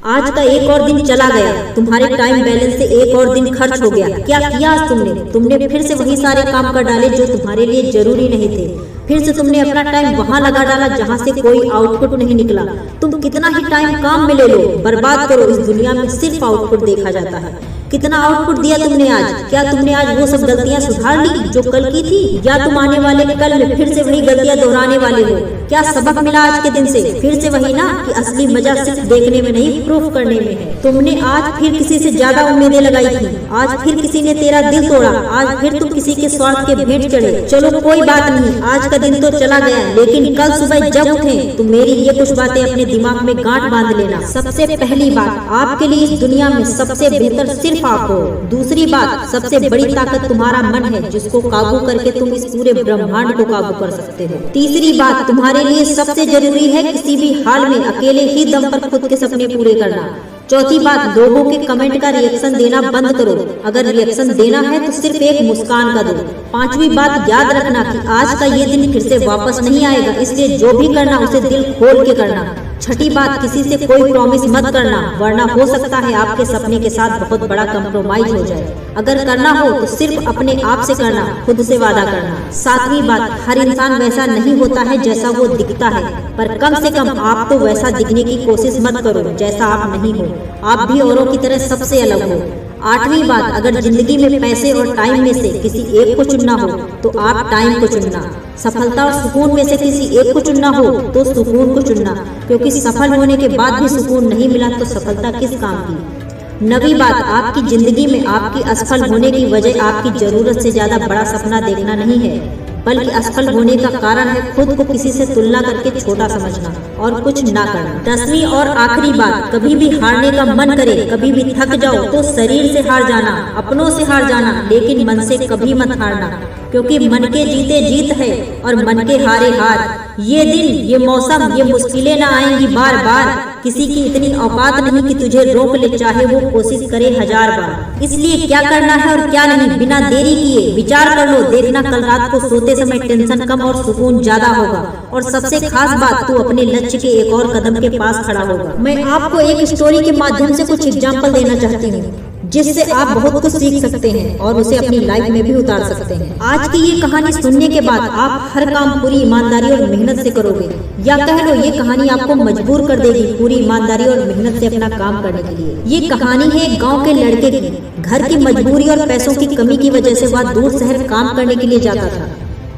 आज का एक और दिन चला गया, तुम्हारे टाइम बैलेंस से एक और दिन खर्च हो गया। क्या किया आज तुमने फिर से वही सारे काम कर डाले जो तुम्हारे लिए जरूरी नहीं थे। फिर से तुमने अपना टाइम वहाँ लगा डाला जहाँ से कोई आउटपुट नहीं निकला। तुम कितना ही टाइम काम में ले लो, बर्बाद करो, इस दुनिया में सिर्फ आउटपुट देखा जाता है। कितना आउटपुट दिया तुमने आज? क्या तुमने आज वो सब गलतियां सुधार ली जो कल की थी, या तुम आने वाले कल में फिर से वही गलतियां दोहराने वाले हो? क्या सबक मिला आज के दिन से? फिर से वही ना कि असली मजा सिर्फ देखने में नहीं, प्रूफ करने में है। तुमने आज फिर किसी से ज्यादा उम्मीदें लगाई थी, आज फिर किसी ने तेरा दिल तोड़ा, आज फिर तुम किसी के स्वार्थ के भेंट चढ़े। चलो कोई बात नहीं, आज का दिन तो चला गया, लेकिन कल सुबह जब उठे तो मेरी ये कुछ बातें अपने दिमाग में गांठ बांध लेना। सबसे पहली बात, आपके लिए इस दुनिया में सबसे बेहतर सिर्फ आप हो। दूसरी बात, सबसे बड़ी ताकत तुम्हारा मन है, जिसको काबू करके तुम इस पूरे ब्रह्मांड को काबू कर सकते हो। तीसरी बात, तुम्हारे लिए सबसे जरूरी है किसी भी हाल में अकेले ही दम पर खुद के सपने पूरे करना। चौथी बात, लोगों के कमेंट का रिएक्शन देना बंद करो, अगर रिएक्शन देना है तो सिर्फ एक मुस्कान का दो। पांचवी बात, याद रखना कि आज का ये दिन फिर से वापस नहीं आएगा, इसलिए जो भी करना उसे दिल खोल के करना। छठी बात, किसी से कोई प्रॉमिस मत करना, वरना हो सकता है आपके सपने के साथ बहुत बड़ा कंप्रोमाइज हो जाए। अगर करना हो तो सिर्फ अपने आप से करना, खुद से वादा करना। सातवीं बात, हर इंसान वैसा नहीं होता है जैसा वो दिखता है, पर कम से कम आप तो वैसा दिखने की कोशिश मत करो जैसा आप नहीं हो। आप भी औरों की तरह सबसे अलग हो। आठवीं बात, अगर जिंदगी में पैसे और टाइम में से किसी एक को चुनना हो तो आप टाइम को चुनना। सफलता और सुकून में से किसी एक को चुनना हो तो सुकून को चुनना, क्योंकि सफल होने के बाद भी सुकून नहीं मिला तो सफलता किस काम की। नवी बात, आपकी जिंदगी में आपकी असफल होने की वजह आपकी जरूरत से ज्यादा बड़ा सपना देखना नहीं है, बल्कि असफल होने का कारण है खुद को किसी से तुलना करके छोटा समझना और कुछ ना करना। 10वीं और आखिरी बात, कभी भी हारने का मन करे, कभी भी थक जाओ तो शरीर से हार जाना, अपनों से हार जाना, लेकिन मन से कभी मत हारना, क्योंकि मन के जीते जीत है और मन के हारे हार। ये दिन, ये मौसम, ये मुश्किलें ना आएंगी बार बार। किसी की इतनी औकात नहीं कि तुझे रोक ले, चाहे वो कोशिश करे 1000 बार। इसलिए क्या करना है और क्या नहीं, बिना देरी किए विचार कर लो। देखना कल रात को सोते समय टेंशन कम और सुकून ज्यादा होगा। और सबसे खास बात, तू अपने लक्ष्य के एक और कदम के पास खड़ा होगा। मैं आपको एक स्टोरी के माध्यम से कुछ एग्जाम्पल देना चाहती हूँ, जिससे आप बहुत कुछ सीख सकते हैं और उसे अपनी लाइफ में भी उतार सकते हैं। आज की ये कहानी सुनने के बाद आप हर काम पूरी ईमानदारी और मेहनत से करोगे, या कह लो ये कहानी आपको मजबूर कर देगी पूरी ईमानदारी और मेहनत से अपना काम करने के लिए। ये कहानी है एक गाँव के लड़के की। घर की मजबूरी और पैसों की कमी की वजह से वह दूर शहर काम करने के लिए जाता था,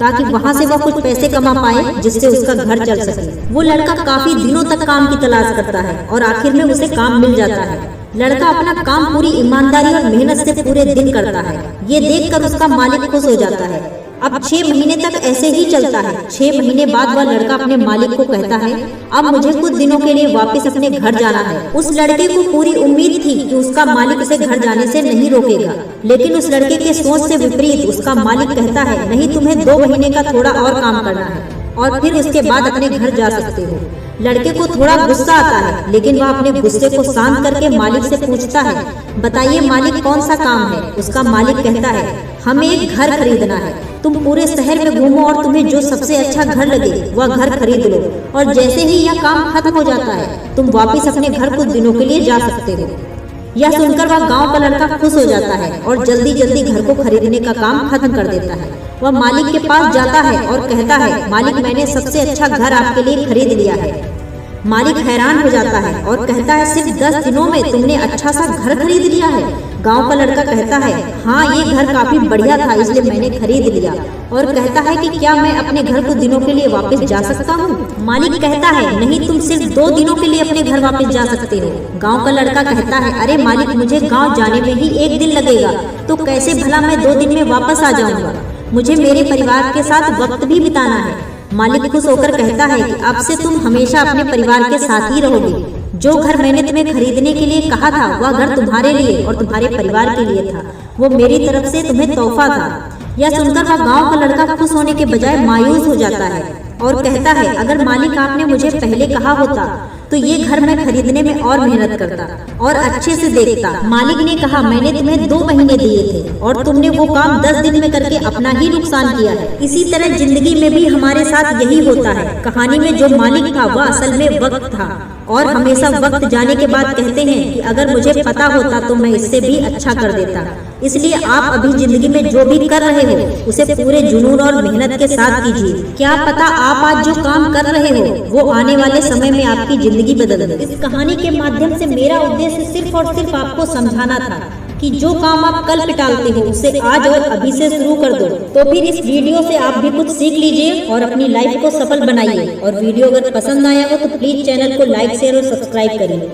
ताकि वहाँ से वह कुछ पैसे कमा पाए जिससे उसका घर चल सके। वो लड़का काफी दिनों तक काम की तलाश करता है और आखिर में उसे काम मिल जाता है। लड़का अपना काम पूरी ईमानदारी और मेहनत से पूरे दिन करता है। ये देखकर उसका मालिक खुश हो जाता है। अब 6 महीने तक ऐसे ही चलता है। 6 महीने बाद वह लड़का अपने मालिक को कहता है, अब मुझे कुछ दिनों के लिए वापस अपने घर जाना है। उस लड़के को पूरी उम्मीद थी कि उसका मालिक उसे घर जाने से नहीं रोकेगा, लेकिन उस लड़के के सोच से विपरीत उसका मालिक कहता है, नहीं, तुम्हें 2 महीने का थोड़ा और काम करना है और फिर उसके बाद अपने घर जा सकते हो। लड़के को थोड़ा गुस्सा आता है, लेकिन वह अपने गुस्से को शांत करके मालिक से पूछता है, बताइए मालिक, कौन सा काम है? उसका मालिक कहता है, हमें एक घर खरीदना है। तुम पूरे शहर में घूमो और तुम्हें जो सबसे अच्छा घर लगे वह घर खरीद लो, और जैसे ही यह काम खत्म हो जाता है तुम वापिस अपने घर कुछ दिनों के लिए जा सकते हो। यह सुनकर वह गांव का लड़का खुश हो जाता है और जल्दी जल्दी घर को खरीदने का काम खत्म कर देता है। वह मालिक के पास जाता है और कहता है, मालिक, मैंने सबसे अच्छा घर आपके लिए खरीद लिया है। मालिक हैरान हो जाता है और कहता है, सिर्फ 10 दिनों में तुमने अच्छा सा घर खरीद लिया है? गांव का लड़का कहता है, हाँ, ये घर काफी बढ़िया था इसलिए मैंने खरीद लिया। और कहता है कि क्या मैं अपने घर कुछ दिनों के लिए वापस जा सकता हूँ? मालिक कहता है, नहीं, तुम सिर्फ 2 दिनों के लिए अपने घर वापस जा सकते हो। गांव का लड़का कहता है, अरे मालिक, मुझे गांव जाने में ही 1 दिन लगेगा, तो कैसे भला मैं 2 दिन में वापस आ जाऊंगा? मुझे मेरे परिवार के साथ वक्त भी बिताना है। मालिक खुश होकर कहता है कि अब से तुम हमेशा अपने परिवार के साथ ही रहोगे। जो घर मैंने तुम्हें खरीदने के लिए कहा था वह घर तुम्हारे लिए और तुम्हारे परिवार के लिए था, वो मेरी तरफ से तुम्हें तोहफा था। यह सुनकर वह गांव का लड़का खुश होने के बजाय मायूस हो जाता है और कहता है, अगर मालिक आपने मुझे पहले कहा होता तो ये घर मैं खरीदने में और मेहनत करता और अच्छे से देखता। मालिक ने कहा, मैंने तुम्हें 2 महीने दिए थे और तुमने वो काम 10 दिन में करके अपना ही नुकसान किया है। इसी तरह जिंदगी में भी हमारे साथ यही होता है। कहानी में जो मालिक था वह असल में वक्त था और हमेशा वक्त जाने के बाद कहते हैं कि अगर मुझे पता होता तो मैं इससे भी अच्छा कर देता। इसलिए आप अभी जिंदगी में जो भी कर रहे हो उसे पूरे जुनून और मेहनत के साथ कीजिए। क्या पता आप आज जो काम कर रहे हो वो आने वाले समय में आपकी जिंदगी बदल दे। इस कहानी के माध्यम से मेरा उद्देश्य सिर्फ और सिर्फ आपको समझाना था कि जो काम आप कल पे टालते हो उसे आज और अभी से शुरू कर दो। तो फिर इस वीडियो से आप भी कुछ सीख लीजिए और अपनी लाइफ को सफल बनाइए। और वीडियो अगर पसंद आया हो तो प्लीज चैनल को लाइक शेयर और सब्सक्राइब करिए।